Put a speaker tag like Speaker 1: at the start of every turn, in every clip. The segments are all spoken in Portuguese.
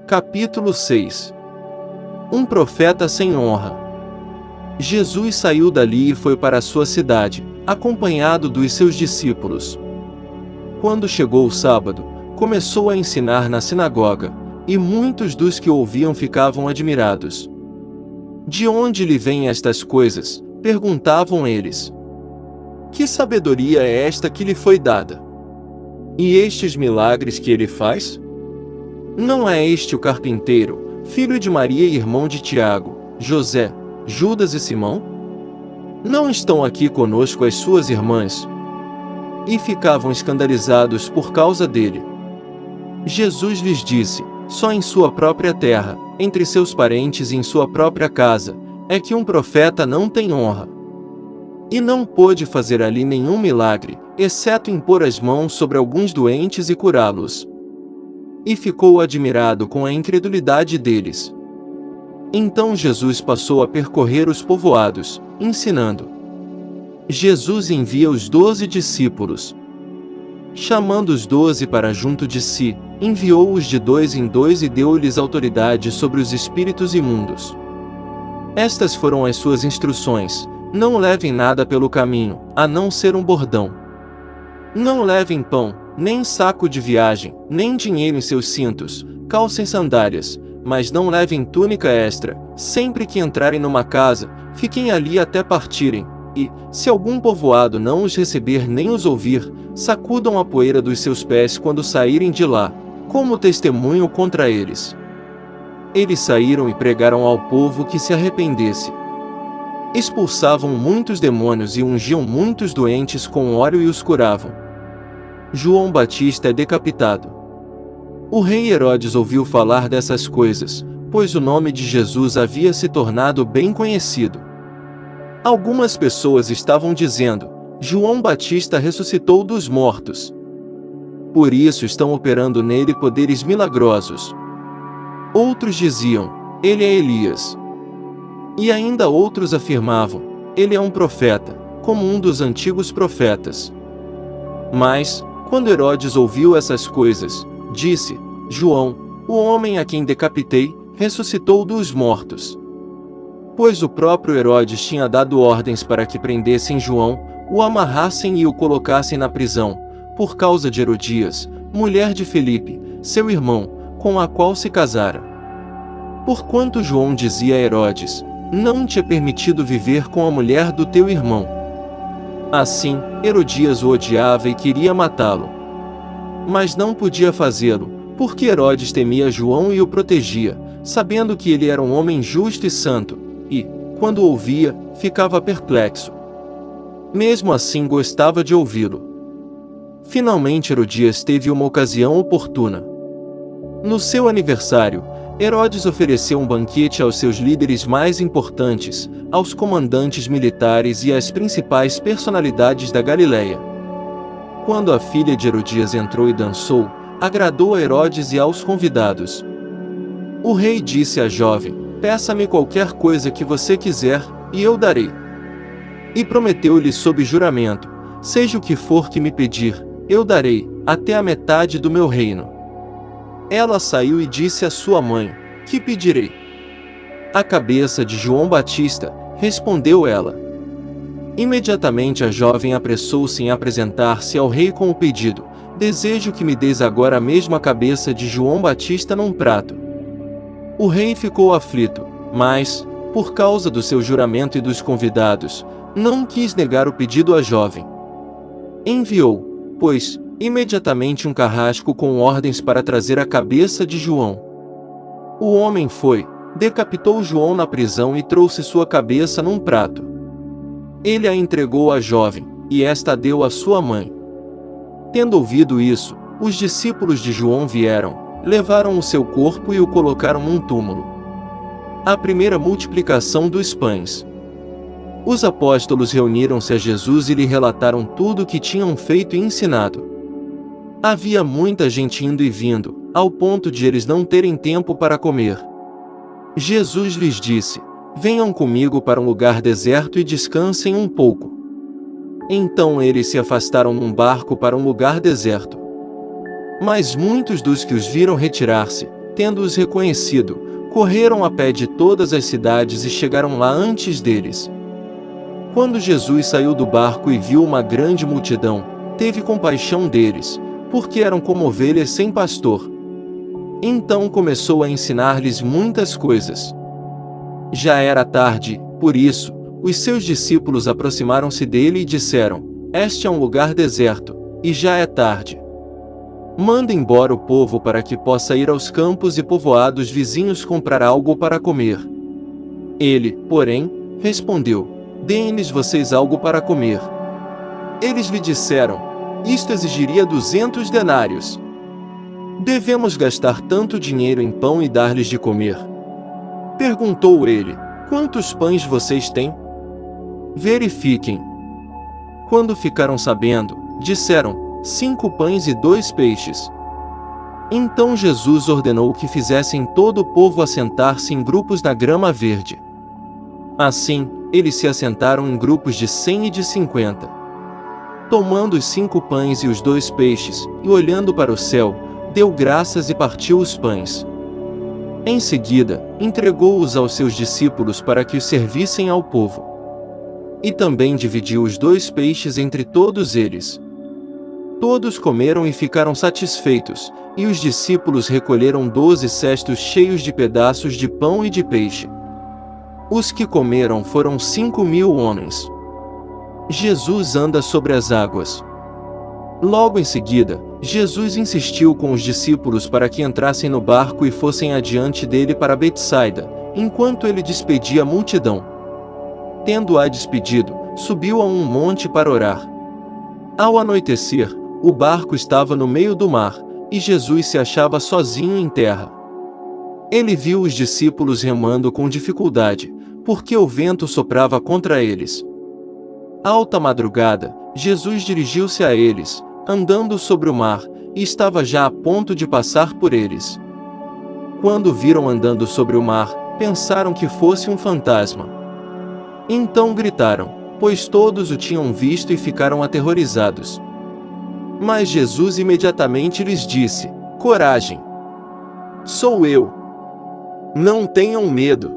Speaker 1: Capítulo 6. Um profeta sem honra. Jesus saiu dali e foi para a sua cidade, acompanhado dos seus discípulos. Quando chegou o sábado, começou a ensinar na sinagoga, e muitos dos que o ouviam ficavam admirados. De onde lhe vêm estas coisas? Perguntavam eles. Que sabedoria é esta que lhe foi dada? E estes milagres que ele faz? Não é este o carpinteiro, filho de Maria e irmão de Tiago, José, Judas e Simão? Não estão aqui conosco as suas irmãs? E ficavam escandalizados por causa dele. Jesus lhes disse: só em sua própria terra, entre seus parentes e em sua própria casa, é que um profeta não tem honra. E não pôde fazer ali nenhum milagre, exceto impor as mãos sobre alguns doentes e curá-los. E ficou admirado com a incredulidade deles. Então Jesus passou a percorrer os povoados, ensinando. Jesus envia os 12 discípulos. Chamando os 12 para junto de si, enviou-os de 2 em 2 e deu-lhes autoridade sobre os espíritos imundos. Estas foram as suas instruções: não levem nada pelo caminho, a não ser um bordão. Não levem pão, nem saco de viagem, nem dinheiro em seus cintos, calcem sandálias, mas não levem túnica extra. Sempre que entrarem numa casa, fiquem ali até partirem, e, se algum povoado não os receber nem os ouvir, sacudam a poeira dos seus pés quando saírem de lá, como testemunho contra eles. Eles saíram e pregaram ao povo que se arrependesse. Expulsavam muitos demônios e ungiam muitos doentes com óleo e os curavam. João Batista é decapitado. O rei Herodes ouviu falar dessas coisas, pois o nome de Jesus havia se tornado bem conhecido. Algumas pessoas estavam dizendo: João Batista ressuscitou dos mortos. Por isso estão operando nele poderes milagrosos. Outros diziam: ele é Elias. E ainda outros afirmavam: ele é um profeta, como um dos antigos profetas. Mas, quando Herodes ouviu essas coisas, disse: João, o homem a quem decapitei, ressuscitou dos mortos. Pois o próprio Herodes tinha dado ordens para que prendessem João, o amarrassem e o colocassem na prisão, por causa de Herodias, mulher de Filipe, seu irmão, com a qual se casara. Porquanto João dizia a Herodes: não te é permitido viver com a mulher do teu irmão. Assim, Herodias o odiava e queria matá-lo. Mas não podia fazê-lo, porque Herodes temia João e o protegia, sabendo que ele era um homem justo e santo, e, quando o ouvia, ficava perplexo. Mesmo assim gostava de ouvi-lo. Finalmente Herodias teve uma ocasião oportuna. No seu aniversário, Herodes ofereceu um banquete aos seus líderes mais importantes, aos comandantes militares e às principais personalidades da Galileia. Quando a filha de Herodias entrou e dançou, agradou a Herodes e aos convidados. O rei disse à jovem: peça-me qualquer coisa que você quiser, e eu darei. E prometeu-lhe sob juramento: seja o que for que me pedir, eu darei, até a metade do meu reino. Ela saiu e disse à sua mãe: que pedirei? A cabeça de João Batista, respondeu ela. Imediatamente a jovem apressou-se em apresentar-se ao rei com o pedido: desejo que me des agora a mesma cabeça de João Batista num prato. O rei ficou aflito, mas, por causa do seu juramento e dos convidados, não quis negar o pedido à jovem. Enviou, pois, imediatamente um carrasco com ordens para trazer a cabeça de João. O homem foi, decapitou João na prisão e trouxe sua cabeça num prato. Ele a entregou à jovem, e esta a deu à sua mãe. Tendo ouvido isso, os discípulos de João vieram, levaram o seu corpo e o colocaram num túmulo. A primeira multiplicação dos pães. Os apóstolos reuniram-se a Jesus e lhe relataram tudo o que tinham feito e ensinado. Havia muita gente indo e vindo, ao ponto de eles não terem tempo para comer. Jesus lhes disse: venham comigo para um lugar deserto e descansem um pouco. Então eles se afastaram num barco para um lugar deserto. Mas muitos dos que os viram retirar-se, tendo-os reconhecido, correram a pé de todas as cidades e chegaram lá antes deles. Quando Jesus saiu do barco e viu uma grande multidão, teve compaixão deles, porque eram como ovelhas sem pastor. Então começou a ensinar-lhes muitas coisas. Já era tarde, por isso, os seus discípulos aproximaram-se dele e disseram: Este é um lugar deserto, e já é tarde. Manda embora o povo para que possa ir aos campos e povoados vizinhos comprar algo para comer. Ele, porém, respondeu: Deem-lhes vocês algo para comer. Eles lhe disseram: Isto exigiria 200 denários. Devemos gastar tanto dinheiro em pão e dar-lhes de comer? Perguntou ele: Quantos pães vocês têm? Verifiquem. Quando ficaram sabendo, disseram: 5 pães e 2 peixes. Então Jesus ordenou que fizessem todo o povo assentar-se em grupos na grama verde. Assim, eles se assentaram em grupos de 100 e de 50. Tomando os 5 pães e os 2 peixes, e olhando para o céu, deu graças e partiu os pães. Em seguida, entregou-os aos seus discípulos para que os servissem ao povo. E também dividiu os 2 peixes entre todos eles. Todos comeram e ficaram satisfeitos, e os discípulos recolheram 12 cestos cheios de pedaços de pão e de peixe. Os que comeram foram 5.000 homens. Jesus anda sobre as águas. Logo em seguida, Jesus insistiu com os discípulos para que entrassem no barco e fossem adiante dele para Betsaida, enquanto ele despedia a multidão. Tendo-a despedido, subiu a um monte para orar. Ao anoitecer, o barco estava no meio do mar, e Jesus se achava sozinho em terra. Ele viu os discípulos remando com dificuldade, porque o vento soprava contra eles. Alta madrugada, Jesus dirigiu-se a eles, andando sobre o mar, e estava já a ponto de passar por eles. Quando o viram andando sobre o mar, pensaram que fosse um fantasma. Então gritaram, pois todos o tinham visto e ficaram aterrorizados. Mas Jesus imediatamente lhes disse: Coragem! Sou eu! Não tenham medo!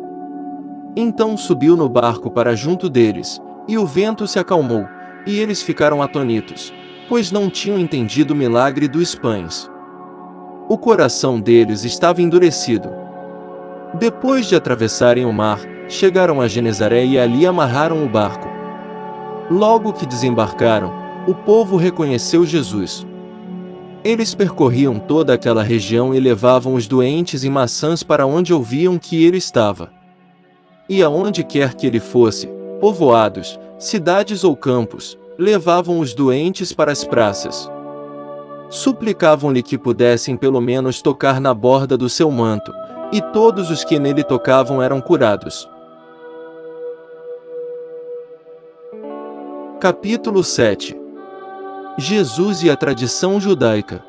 Speaker 1: Então subiu no barco para junto deles, e o vento se acalmou, e eles ficaram atônitos, pois não tinham entendido o milagre dos pães. O coração deles estava endurecido. Depois de atravessarem o mar, chegaram a Genezaré e ali amarraram o barco. Logo que desembarcaram, o povo reconheceu Jesus. Eles percorriam toda aquela região e levavam os doentes e maçãs para onde ouviam que ele estava. E aonde quer que ele fosse, povoados, cidades ou campos, levavam os doentes para as praças. Suplicavam-lhe que pudessem pelo menos tocar na borda do seu manto, e todos os que nele tocavam eram curados. Capítulo 7. Jesus e a tradição judaica.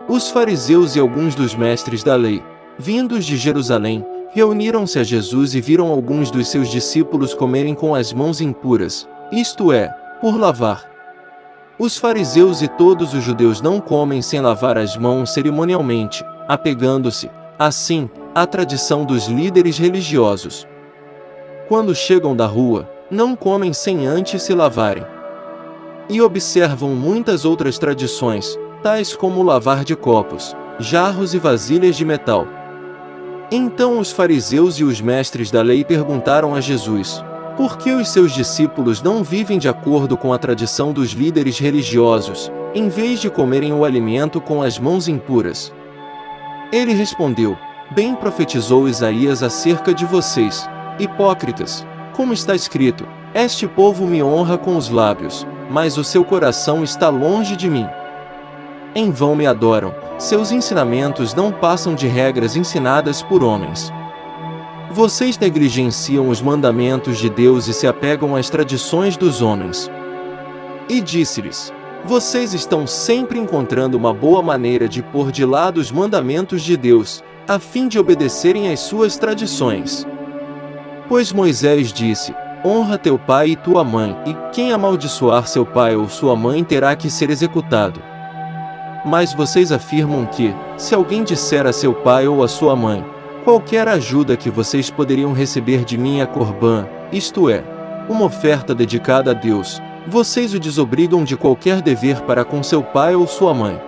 Speaker 1: Os fariseus e alguns dos mestres da lei, vindos de Jerusalém, reuniram-se a Jesus e viram alguns dos seus discípulos comerem com as mãos impuras, isto é, por lavar. Os fariseus e todos os judeus não comem sem lavar as mãos cerimonialmente, apegando-se, assim, à tradição dos líderes religiosos. Quando chegam da rua, não comem sem antes se lavarem. E observam muitas outras tradições, tais como o lavar de copos, jarros e vasilhas de metal. Então os fariseus e os mestres da lei perguntaram a Jesus: por que os seus discípulos não vivem de acordo com a tradição dos líderes religiosos, em vez de comerem o alimento com as mãos impuras? Ele respondeu: bem profetizou Isaías acerca de vocês, hipócritas, como está escrito: este povo me honra com os lábios, mas o seu coração está longe de mim. Em vão me adoram, seus ensinamentos não passam de regras ensinadas por homens. Vocês negligenciam os mandamentos de Deus e se apegam às tradições dos homens. E disse-lhes: vocês estão sempre encontrando uma boa maneira de pôr de lado os mandamentos de Deus, a fim de obedecerem às suas tradições. Pois Moisés disse: honra teu pai e tua mãe, e quem amaldiçoar seu pai ou sua mãe terá que ser executado. Mas vocês afirmam que, Se alguém disser a seu pai ou a sua mãe, qualquer ajuda que vocês poderiam receber de mim é Corbã, isto é, uma oferta dedicada a Deus, vocês o desobrigam de qualquer dever para com seu pai ou sua mãe.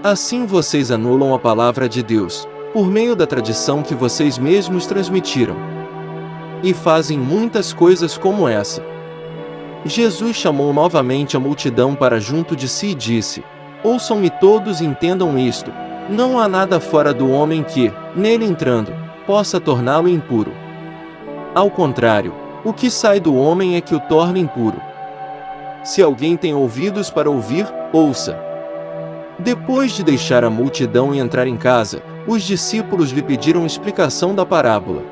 Speaker 1: Assim vocês anulam a palavra de Deus, por meio da tradição que vocês mesmos transmitiram. E fazem muitas coisas como essa. Jesus chamou novamente a multidão para junto de si e disse: ouçam-me todos e entendam isto. Não há nada fora do homem que, nele entrando, possa torná-lo impuro. Ao contrário, o que sai do homem é que o torna impuro. Se alguém tem ouvidos para ouvir, ouça. Depois de deixar a multidão e entrar em casa, os discípulos lhe pediram explicação da parábola.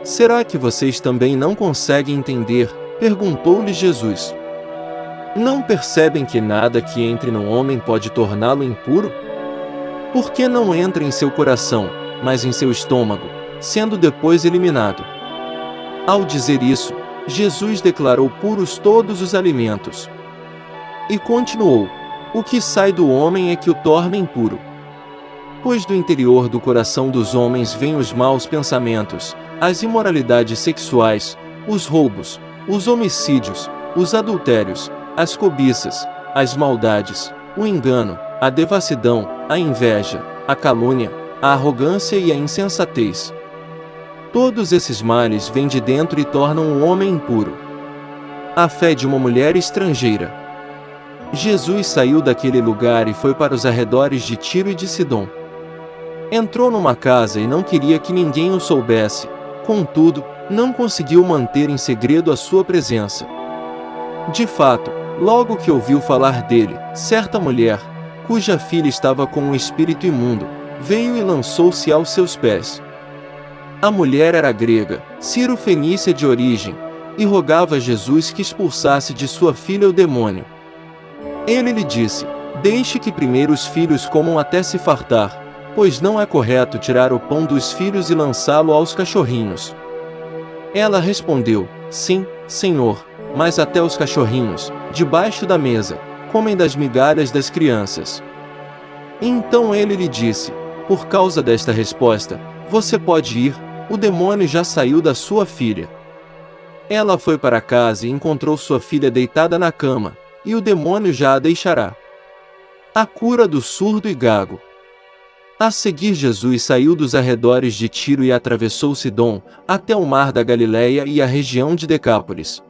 Speaker 1: Será que vocês também não conseguem entender? Perguntou-lhe Jesus. Não percebem que nada que entre no homem pode torná-lo impuro? Por que não entra em seu coração, mas em seu estômago, sendo depois eliminado? Ao dizer isso, Jesus declarou puros todos os alimentos. E continuou: o que sai do homem é que o torna impuro. Pois do interior do coração dos homens vêm os maus pensamentos, as imoralidades sexuais, os roubos, os homicídios, os adultérios, as cobiças, as maldades, o engano, a devassidão, a inveja, a calúnia, a arrogância e a insensatez. Todos esses males vêm de dentro e tornam o homem impuro. A fé de uma mulher estrangeira. Jesus saiu daquele lugar e foi para os arredores de Tiro e de Sidom. Entrou numa casa e não queria que ninguém o soubesse, contudo, não conseguiu manter em segredo a sua presença. De fato, logo que ouviu falar dele, certa mulher, cuja filha estava com um espírito imundo, veio e lançou-se aos seus pés. A mulher era grega, Ciro-fenícia de origem, e rogava a Jesus que expulsasse de sua filha o demônio. Ele lhe disse: deixe que primeiro os filhos comam até se fartar, pois não é correto tirar o pão dos filhos e lançá-lo aos cachorrinhos. Ela respondeu: sim, Senhor, mas até os cachorrinhos, debaixo da mesa, comem das migalhas das crianças. Então ele lhe disse: por causa desta resposta, você pode ir, o demônio já saiu da sua filha. Ela foi para casa e encontrou sua filha deitada na cama, e o demônio já a deixará. A cura do surdo e gago. A seguir Jesus saiu dos arredores de Tiro e atravessou Sidom, até o mar da Galileia e a região de Decápolis.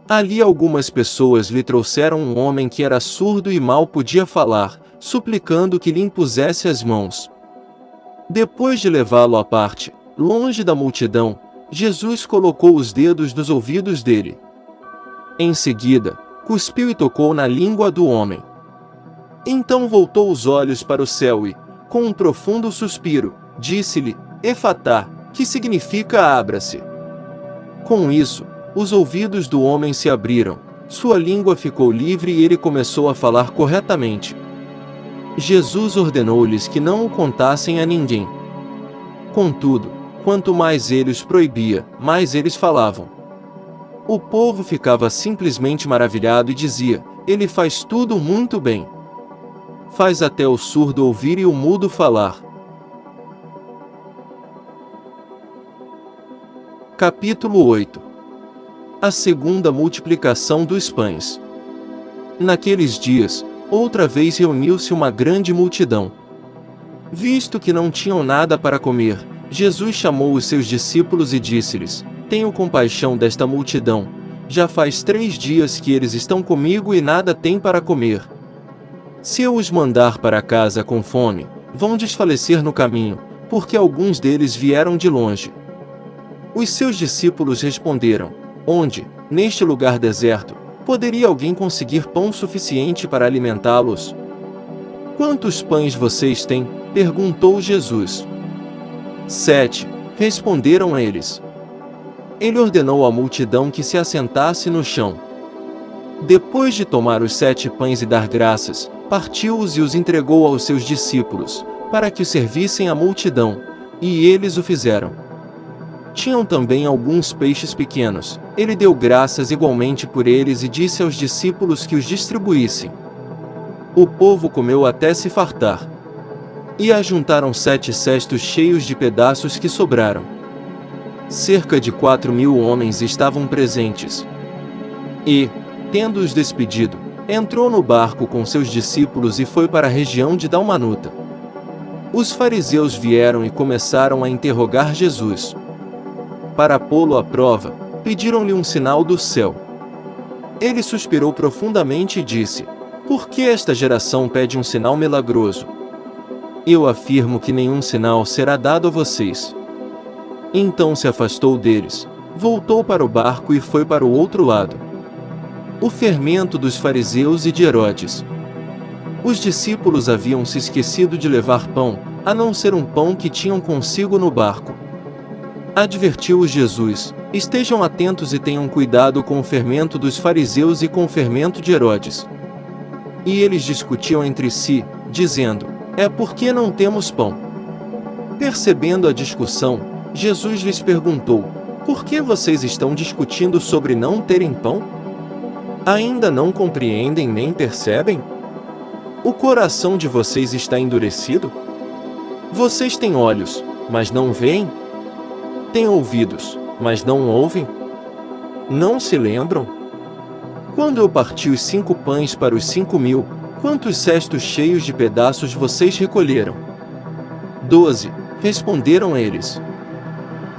Speaker 1: Ali algumas pessoas lhe trouxeram um homem que era surdo e mal podia falar, suplicando que lhe impusesse as mãos. Depois de levá-lo à parte, longe da multidão, Jesus colocou os dedos nos ouvidos dele. Em seguida, cuspiu e tocou na língua do homem. Então voltou os olhos para o céu e, com um profundo suspiro, disse-lhe: Efatá, que significa abra-se. Com isso, os ouvidos do homem se abriram, sua língua ficou livre e ele começou a falar corretamente. Jesus ordenou-lhes que não o contassem a ninguém. Contudo, quanto mais ele os proibia, mais eles falavam. O povo ficava simplesmente maravilhado e dizia: ele faz tudo muito bem. Faz até o surdo ouvir e o mudo falar. Capítulo 8. A segunda multiplicação dos pães. Naqueles dias, outra vez reuniu-se uma grande multidão. Visto que não tinham nada para comer, Jesus chamou os seus discípulos e disse-lhes: Tenho compaixão desta multidão, já faz 3 dias que eles estão comigo e nada têm para comer. Se eu os mandar para casa com fome, vão desfalecer no caminho, porque alguns deles vieram de longe. Os seus discípulos responderam: Onde, neste lugar deserto, poderia alguém conseguir pão suficiente para alimentá-los? Quantos pães vocês têm? Perguntou Jesus. 7, responderam eles. Ele ordenou à multidão que se assentasse no chão. Depois de tomar os 7 pães e dar graças, partiu-os e os entregou aos seus discípulos, para que os servissem à multidão, e eles o fizeram. Tinham também alguns peixes pequenos. Ele deu graças igualmente por eles e disse aos discípulos que os distribuíssem. O povo comeu até se fartar. e ajuntaram 7 cestos cheios de pedaços que sobraram. Cerca de 4.000 homens estavam presentes. E, tendo-os despedido, entrou no barco com seus discípulos e foi para a região de Dalmanuta. Os fariseus vieram e começaram a interrogar Jesus. Para pô-lo à prova, pediram-lhe um sinal do céu. Ele suspirou profundamente e disse: Por que esta geração pede um sinal milagroso? Eu afirmo que nenhum sinal será dado a vocês. Então se afastou deles, voltou para o barco e foi para o outro lado. O fermento dos fariseus e de Herodes. Os discípulos haviam se esquecido de levar pão, a não ser um pão que tinham consigo no barco. Advertiu-os Jesus: Estejam atentos e tenham cuidado com o fermento dos fariseus e com o fermento de Herodes. E eles discutiam entre si, dizendo: É porque não temos pão. Percebendo a discussão, Jesus lhes perguntou: Por que vocês estão discutindo sobre não terem pão? Ainda não compreendem nem percebem? O coração de vocês está endurecido? Vocês têm olhos, mas não veem? Têm ouvidos, mas não ouvem? Não se lembram? Quando eu parti os 5 pães para os 5.000, quantos cestos cheios de pedaços vocês recolheram? 12, responderam eles.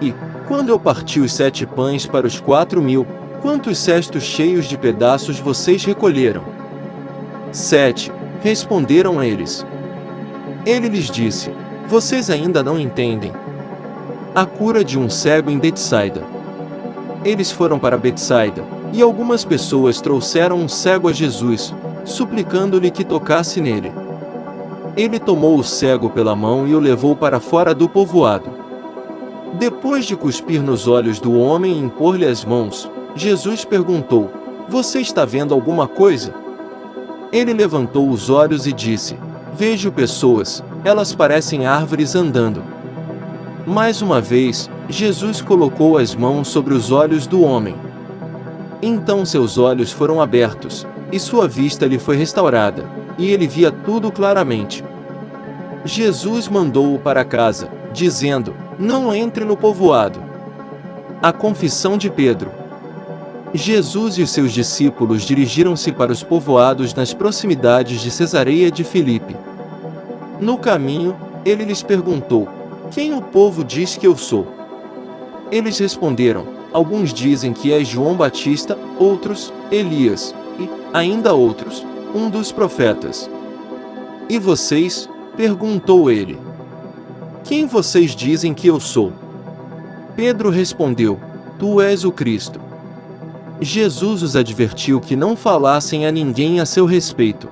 Speaker 1: E, quando eu parti os 7 pães para os 4.000, quantos cestos cheios de pedaços vocês recolheram? 7, responderam eles. Ele lhes disse: Vocês ainda não entendem. A cura de um cego em Betsaida. Eles foram para Betsaida, e algumas pessoas trouxeram um cego a Jesus, suplicando-lhe que tocasse nele. Ele tomou o cego pela mão e o levou para fora do povoado. Depois de cuspir nos olhos do homem e impor-lhe as mãos, Jesus perguntou: Você está vendo alguma coisa? Ele levantou os olhos e disse: Vejo pessoas, elas parecem árvores andando. Mais uma vez, Jesus colocou as mãos sobre os olhos do homem. Então seus olhos foram abertos, e sua vista lhe foi restaurada, e ele via tudo claramente. Jesus mandou-o para casa, dizendo: Não entre no povoado. A confissão de Pedro. Jesus e os seus discípulos dirigiram-se para os povoados nas proximidades de Cesareia de Filipe. No caminho, ele lhes perguntou: Quem o povo diz que eu sou? Eles responderam: Alguns dizem que és João Batista, outros, Elias, e, ainda outros, um dos profetas. E vocês? Perguntou ele. Quem vocês dizem que eu sou? Pedro respondeu: Tu és o Cristo. Jesus os advertiu que não falassem a ninguém a seu respeito.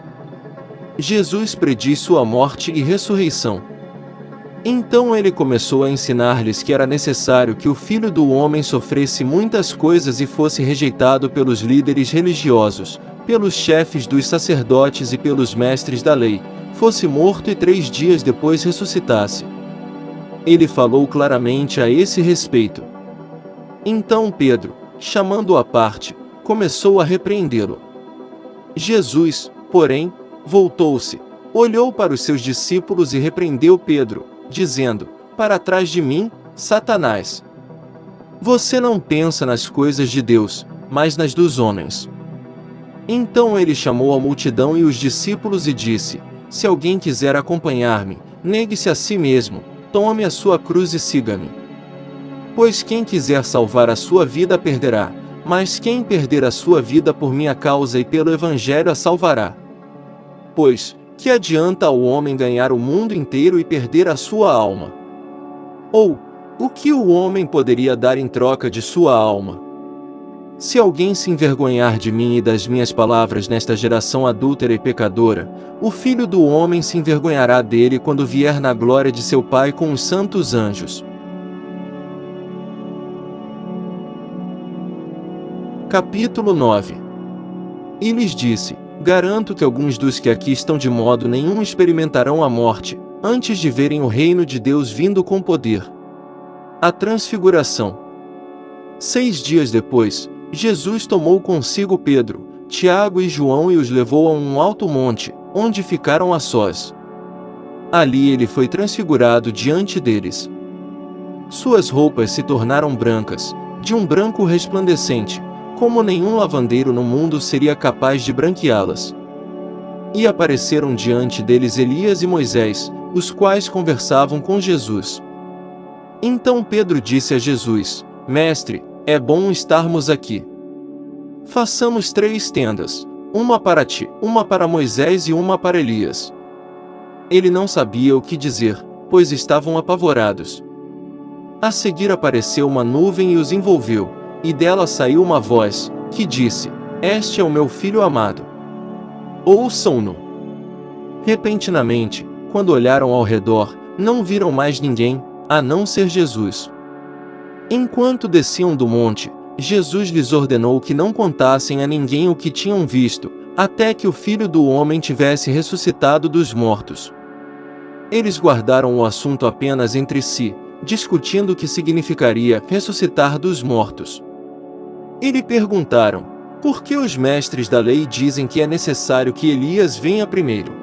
Speaker 1: Jesus prediz sua morte e ressurreição. Então ele começou a ensinar-lhes que era necessário que o Filho do Homem sofresse muitas coisas e fosse rejeitado pelos líderes religiosos, pelos chefes dos sacerdotes e pelos mestres da lei, fosse morto e 3 dias depois ressuscitasse. Ele falou claramente a esse respeito. Então Pedro, chamando-o à parte, começou a repreendê-lo. Jesus, porém, voltou-se, olhou para os seus discípulos e repreendeu Pedro, dizendo: Para trás de mim, Satanás. Você não pensa nas coisas de Deus, mas nas dos homens. Então ele chamou a multidão e os discípulos e disse: Se alguém quiser acompanhar-me, negue-se a si mesmo, tome a sua cruz e siga-me. Pois quem quiser salvar a sua vida a perderá, mas quem perder a sua vida por minha causa e pelo Evangelho a salvará. Pois, que adianta ao homem ganhar o mundo inteiro e perder a sua alma? Ou, o que o homem poderia dar em troca de sua alma? Se alguém se envergonhar de mim e das minhas palavras nesta geração adúltera e pecadora, o Filho do Homem se envergonhará dele quando vier na glória de seu Pai com os santos anjos. Capítulo 9. E lhes disse: Garanto que alguns dos que aqui estão de modo nenhum experimentarão a morte, antes de verem o reino de Deus vindo com poder. A transfiguração. 6 dias depois, Jesus tomou consigo Pedro, Tiago e João e os levou a um alto monte, onde ficaram a sós. Ali ele foi transfigurado diante deles. Suas roupas se tornaram brancas, de um branco resplandecente, como nenhum lavandeiro no mundo seria capaz de branqueá-las. E apareceram diante deles Elias e Moisés, os quais conversavam com Jesus. Então Pedro disse a Jesus: Mestre, é bom estarmos aqui. Façamos 3 tendas, uma para ti, uma para Moisés e uma para Elias. Ele não sabia o que dizer, pois estavam apavorados. A seguir apareceu uma nuvem e os envolveu, e dela saiu uma voz, que disse: Este é o meu filho amado. Ouçam-no. Repentinamente, quando olharam ao redor, não viram mais ninguém, a não ser Jesus. Enquanto desciam do monte, Jesus lhes ordenou que não contassem a ninguém o que tinham visto, até que o Filho do Homem tivesse ressuscitado dos mortos. Eles guardaram o assunto apenas entre si, discutindo o que significaria ressuscitar dos mortos. E lhe perguntaram: por que os mestres da lei dizem que é necessário que Elias venha primeiro?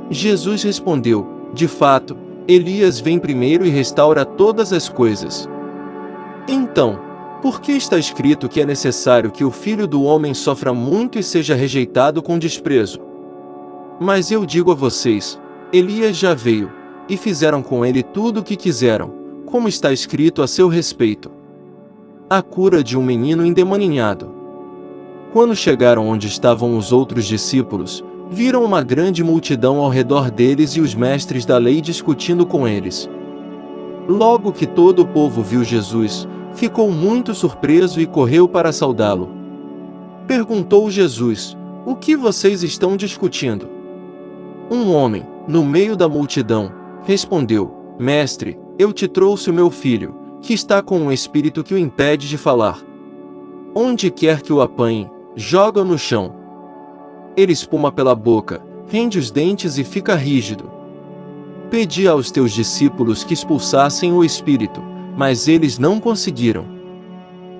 Speaker 1: Jesus respondeu: de fato, Elias vem primeiro e restaura todas as coisas. Então, por que está escrito que é necessário que o Filho do Homem sofra muito e seja rejeitado com desprezo? Mas eu digo a vocês, Elias já veio, e fizeram com ele tudo o que quiseram, como está escrito a seu respeito. A cura de um menino endemoninhado. Quando chegaram onde estavam os outros discípulos, viram uma grande multidão ao redor deles e os mestres da lei discutindo com eles. Logo que todo o povo viu Jesus, ficou muito surpreso e correu para saudá-lo. Perguntou Jesus: o que vocês estão discutindo? Um homem, no meio da multidão, respondeu: Mestre, eu te trouxe o meu filho, que está com um espírito que o impede de falar. Onde quer que o apanhe, joga-o no chão. Ele espuma pela boca, rende os dentes e fica rígido. Pedi aos teus discípulos que expulsassem o espírito, mas eles não conseguiram.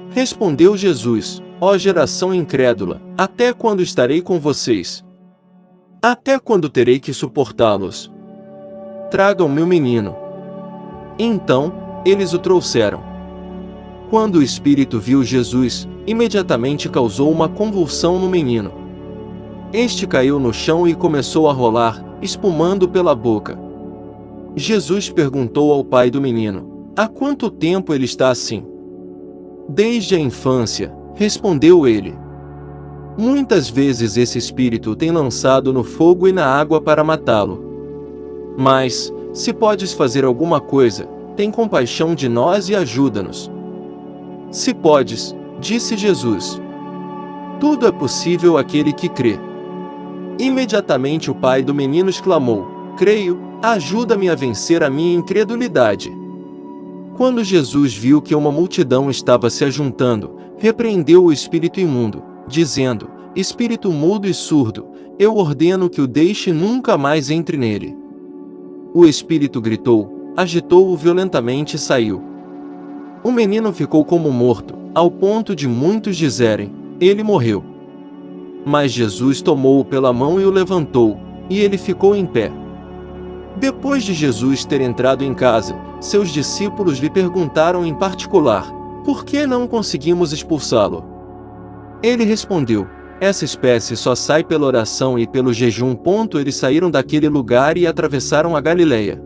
Speaker 1: Respondeu Jesus: ó geração incrédula, até quando estarei com vocês? Até quando terei que suportá-los? Tragam-me o menino. Então, eles o trouxeram. Quando o espírito viu Jesus, imediatamente causou uma convulsão no menino. Este caiu no chão e começou a rolar, espumando pela boca. Jesus perguntou ao pai do menino: há quanto tempo ele está assim? Desde a infância, respondeu ele. Muitas vezes esse espírito tem lançado no fogo e na água para matá-lo. Mas, se podes fazer alguma coisa, tem compaixão de nós e ajuda-nos. Se podes, disse Jesus. Tudo é possível àquele que crê. Imediatamente o pai do menino exclamou: creio, ajuda-me a vencer a minha incredulidade. Quando Jesus viu que uma multidão estava se ajuntando, repreendeu o espírito imundo, dizendo: espírito mudo e surdo, eu ordeno que o deixe e nunca mais entre nele. O espírito gritou, agitou-o violentamente e saiu. O menino ficou como morto, ao ponto de muitos dizerem: ele morreu. Mas Jesus tomou-o pela mão e o levantou, e ele ficou em pé. Depois de Jesus ter entrado em casa, seus discípulos lhe perguntaram em particular: por que não conseguimos expulsá-lo? Ele respondeu: essa espécie só sai pela oração e pelo jejum. Eles saíram daquele lugar e atravessaram a Galileia.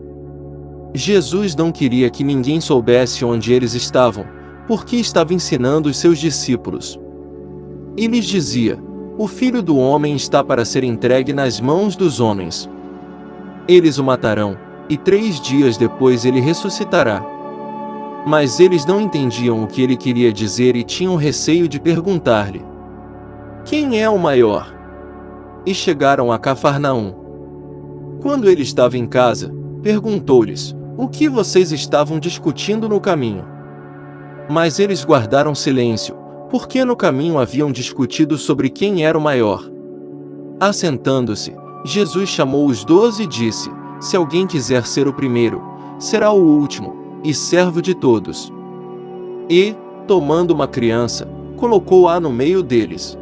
Speaker 1: Jesus não queria que ninguém soubesse onde eles estavam, porque estava ensinando os seus discípulos. E lhes dizia: o Filho do Homem está para ser entregue nas mãos dos homens. Eles o matarão, e 3 dias depois ele ressuscitará. Mas eles não entendiam o que ele queria dizer e tinham receio de perguntar-lhe: quem é o maior? E chegaram a Cafarnaum. Quando ele estava em casa, perguntou-lhes: o que vocês estavam discutindo no caminho? Mas eles guardaram silêncio, porque no caminho haviam discutido sobre quem era o maior. Assentando-se, Jesus chamou os 12 e disse: se alguém quiser ser o primeiro, será o último, e servo de todos. E, tomando uma criança, colocou-a no meio deles.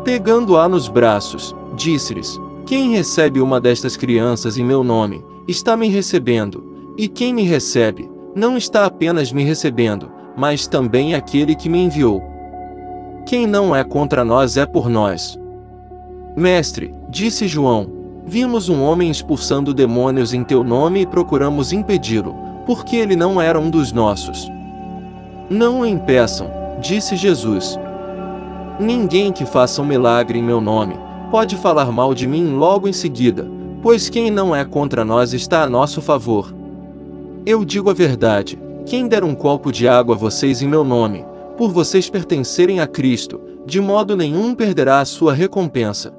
Speaker 1: Pegando-a nos braços, disse-lhes: Quem recebe uma destas crianças em meu nome, está me recebendo, e quem me recebe, não está apenas me recebendo, mas também aquele que me enviou. Quem não é contra nós é por nós. Mestre, disse João, vimos um homem expulsando demônios em teu nome e procuramos impedi-lo, porque ele não era um dos nossos. Não o impeçam, disse Jesus. Ninguém que faça um milagre em meu nome, pode falar mal de mim logo em seguida, pois quem não é contra nós está a nosso favor. Eu digo a verdade, quem der um copo de água a vocês em meu nome, por vocês pertencerem a Cristo, de modo nenhum perderá a sua recompensa.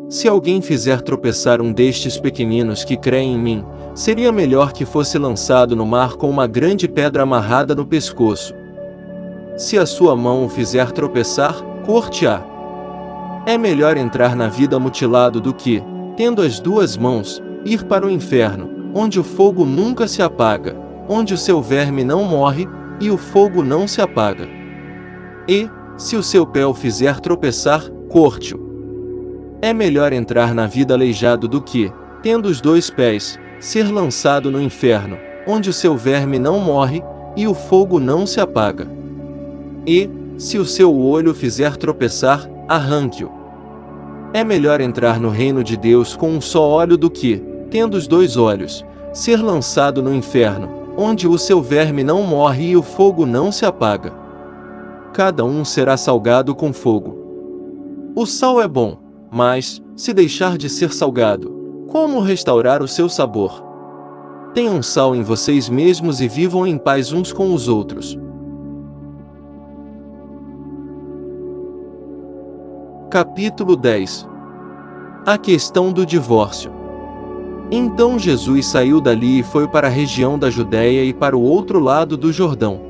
Speaker 1: Se alguém fizer tropeçar um destes pequeninos que creem em mim, seria melhor que fosse lançado no mar com uma grande pedra amarrada no pescoço. Se a sua mão o fizer tropeçar, corte-a. É melhor entrar na vida mutilado do que, tendo as duas mãos, ir para o inferno, onde o fogo nunca se apaga, onde o seu verme não morre, e o fogo não se apaga. E, se o seu pé o fizer tropeçar, corte-o. É melhor entrar na vida aleijado do que, tendo os dois pés, ser lançado no inferno, onde o seu verme não morre, e o fogo não se apaga. E, se o seu olho o fizer tropeçar, arranque-o. É melhor entrar no reino de Deus com um só olho do que, tendo os dois olhos, ser lançado no inferno, onde o seu verme não morre e o fogo não se apaga. Cada um será salgado com fogo. O sal é bom, mas, se deixar de ser salgado, como restaurar o seu sabor? Tenham sal em vocês mesmos e vivam em paz uns com os outros. Capítulo 10. A questão do divórcio. Então Jesus saiu dali e foi para a região da Judéia e para o outro lado do Jordão.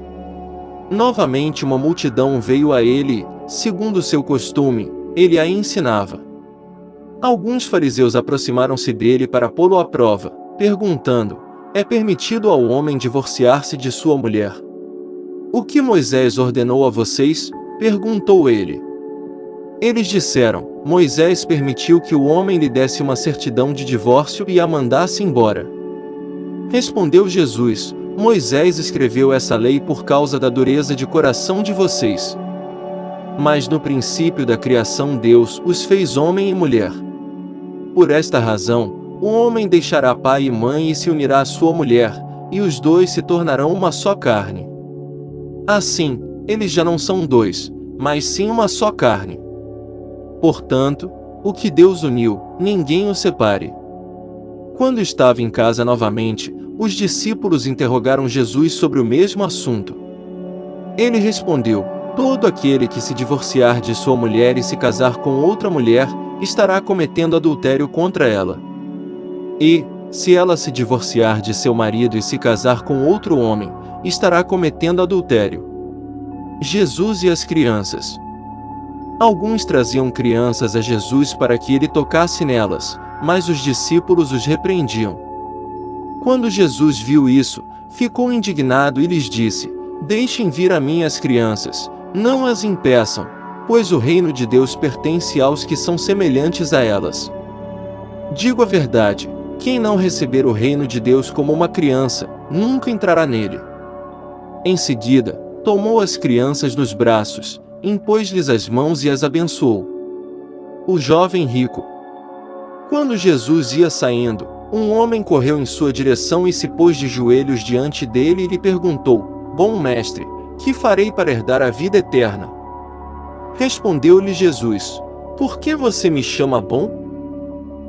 Speaker 1: Novamente uma multidão veio a ele e, segundo seu costume, ele a ensinava. Alguns fariseus aproximaram-se dele para pô-lo à prova, perguntando: é permitido ao homem divorciar-se de sua mulher? O que Moisés ordenou a vocês? Perguntou ele. Eles disseram: Moisés permitiu que o homem lhe desse uma certidão de divórcio e a mandasse embora. Respondeu Jesus: Moisés escreveu essa lei por causa da dureza de coração de vocês. Mas no princípio da criação Deus os fez homem e mulher. Por esta razão, o homem deixará pai e mãe e se unirá à sua mulher, e os dois se tornarão uma só carne. Assim, eles já não são dois, mas sim uma só carne. Portanto, o que Deus uniu, ninguém o separe. Quando estava em casa novamente, os discípulos interrogaram Jesus sobre o mesmo assunto. Ele respondeu: todo aquele que se divorciar de sua mulher e se casar com outra mulher, estará cometendo adultério contra ela. E, se ela se divorciar de seu marido e se casar com outro homem, estará cometendo adultério. Jesus e as crianças. Alguns traziam crianças a Jesus para que ele tocasse nelas, mas os discípulos os repreendiam. Quando Jesus viu isso, ficou indignado e lhes disse: deixem vir a mim as crianças, não as impeçam, pois o reino de Deus pertence aos que são semelhantes a elas. Digo a verdade, quem não receber o reino de Deus como uma criança, nunca entrará nele. Em seguida, tomou as crianças nos braços, impôs-lhes as mãos e as abençoou. O jovem rico. Quando Jesus ia saindo, um homem correu em sua direção e se pôs de joelhos diante dele e lhe perguntou: bom mestre, que farei para herdar a vida eterna? Respondeu-lhe Jesus: por que você me chama bom?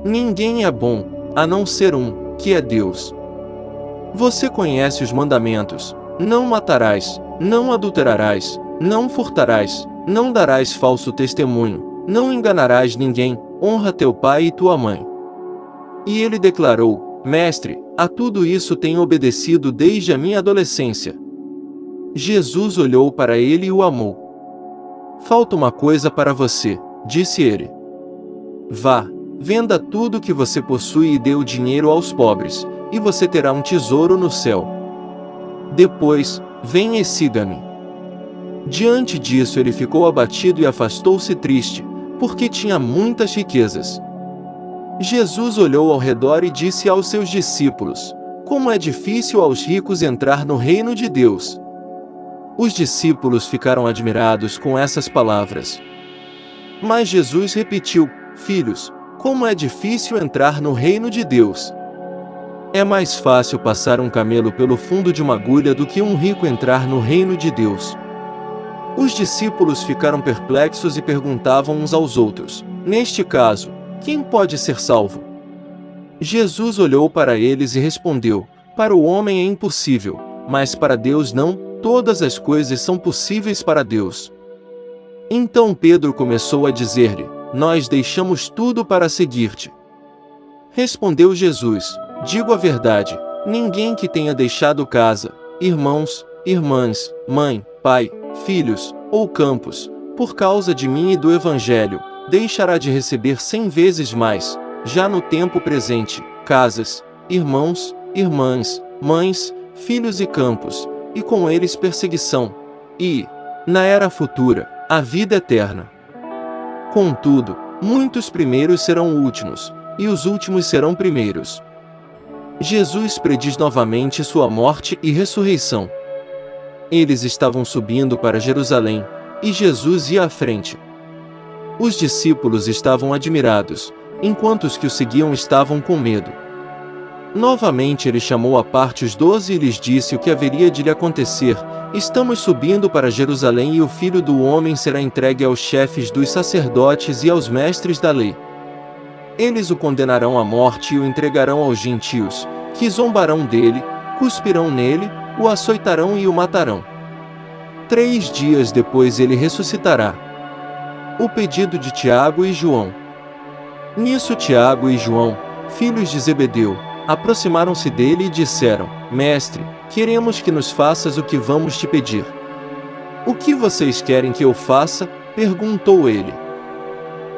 Speaker 1: Ninguém é bom, a não ser um, que é Deus. Você conhece os mandamentos: não matarás, não adulterarás, não furtarás, não darás falso testemunho, não enganarás ninguém, honra teu pai e tua mãe. E ele declarou: mestre, a tudo isso tenho obedecido desde a minha adolescência. Jesus olhou para ele e o amou. Falta uma coisa para você, disse ele. Vá, venda tudo que você possui e dê o dinheiro aos pobres, e você terá um tesouro no céu. Depois, venha e siga-me. Diante disso ele ficou abatido e afastou-se triste, porque tinha muitas riquezas. Jesus olhou ao redor e disse aos seus discípulos: como é difícil aos ricos entrar no reino de Deus. Os discípulos ficaram admirados com essas palavras. Mas Jesus repetiu: filhos, como é difícil entrar no reino de Deus. É mais fácil passar um camelo pelo fundo de uma agulha do que um rico entrar no reino de Deus. Os discípulos ficaram perplexos e perguntavam uns aos outros: neste caso, quem pode ser salvo? Jesus olhou para eles e respondeu: para o homem é impossível, mas para Deus não, todas as coisas são possíveis para Deus. Então Pedro começou a dizer-lhe: nós deixamos tudo para seguir-te. Respondeu Jesus: digo a verdade, ninguém que tenha deixado casa, irmãos, irmãs, mãe, pai, filhos, ou campos, por causa de mim e do Evangelho, deixará de receber 100 vezes mais, já no tempo presente, casas, irmãos, irmãs, mães, filhos e campos, e com eles perseguição, e, na era futura, a vida eterna. Contudo, muitos primeiros serão últimos, e os últimos serão primeiros. Jesus prediz novamente sua morte e ressurreição. Eles estavam subindo para Jerusalém, e Jesus ia à frente. Os discípulos estavam admirados, enquanto os que o seguiam estavam com medo. Novamente ele chamou à parte os 12 e lhes disse o que haveria de lhe acontecer: estamos subindo para Jerusalém e o Filho do Homem será entregue aos chefes dos sacerdotes e aos mestres da lei. Eles o condenarão à morte e o entregarão aos gentios, que zombarão dele, cuspirão nele, o açoitarão e o matarão. 3 dias depois ele ressuscitará. O pedido de Tiago e João. Nisso Tiago e João, filhos de Zebedeu, aproximaram-se dele e disseram: mestre, queremos que nos faças o que vamos te pedir. O que vocês querem que eu faça? Perguntou ele.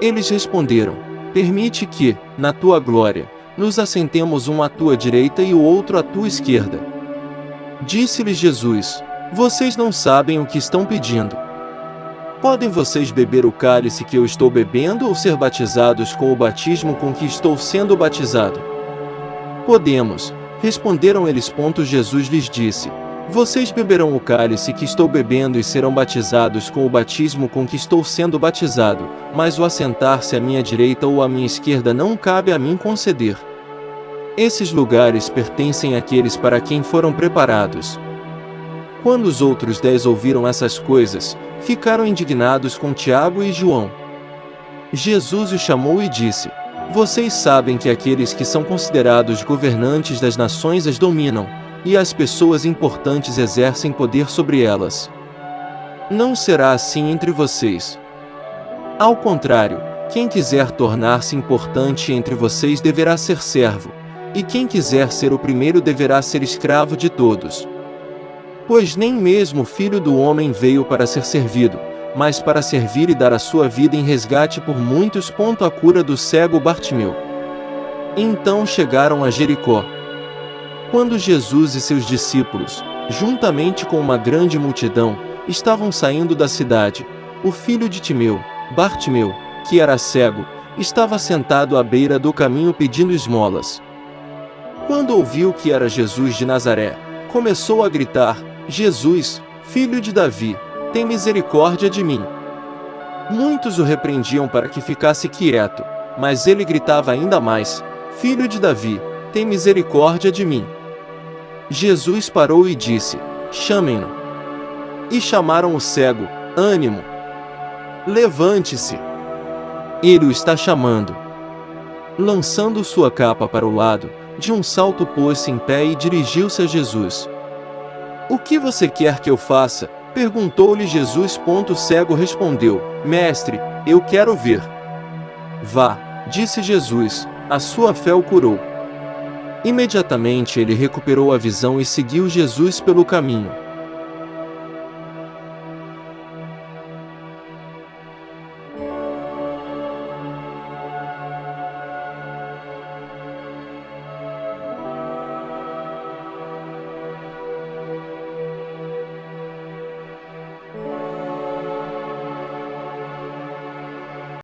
Speaker 1: Eles responderam: permite que, na tua glória, nos assentemos um à tua direita e o outro à tua esquerda. Disse-lhes Jesus: vocês não sabem o que estão pedindo. Podem vocês beber o cálice que eu estou bebendo ou ser batizados com o batismo com que estou sendo batizado? Podemos, responderam eles. Jesus lhes disse: vocês beberão o cálice que estou bebendo e serão batizados com o batismo com que estou sendo batizado, mas o assentar-se à minha direita ou à minha esquerda não cabe a mim conceder. Esses lugares pertencem àqueles para quem foram preparados. Quando os outros 10 ouviram essas coisas, ficaram indignados com Tiago e João. Jesus os chamou e disse: vocês sabem que aqueles que são considerados governantes das nações as dominam, e as pessoas importantes exercem poder sobre elas. Não será assim entre vocês. Ao contrário, quem quiser tornar-se importante entre vocês deverá ser servo, e quem quiser ser o primeiro deverá ser escravo de todos. Pois nem mesmo o Filho do Homem veio para ser servido, mas para servir e dar a sua vida em resgate por muitos. A cura do cego Bartimeu. Então chegaram a Jericó. Quando Jesus e seus discípulos, juntamente com uma grande multidão, estavam saindo da cidade, o filho de Timeu, Bartimeu, que era cego, estava sentado à beira do caminho pedindo esmolas. Quando ouviu que era Jesus de Nazaré, começou a gritar: Jesus, filho de Davi, tem misericórdia de mim. Muitos o repreendiam para que ficasse quieto, mas ele gritava ainda mais: Filho de Davi, tem misericórdia de mim. Jesus parou e disse: chamem-no. E chamaram o cego: ânimo, levante-se. Ele o está chamando. Lançando sua capa para o lado, de um salto pôs-se em pé e dirigiu-se a Jesus. O que você quer que eu faça? Perguntou-lhe Jesus. O cego respondeu: Mestre, eu quero ver. Vá, disse Jesus, a sua fé o curou. Imediatamente ele recuperou a visão e seguiu Jesus pelo caminho.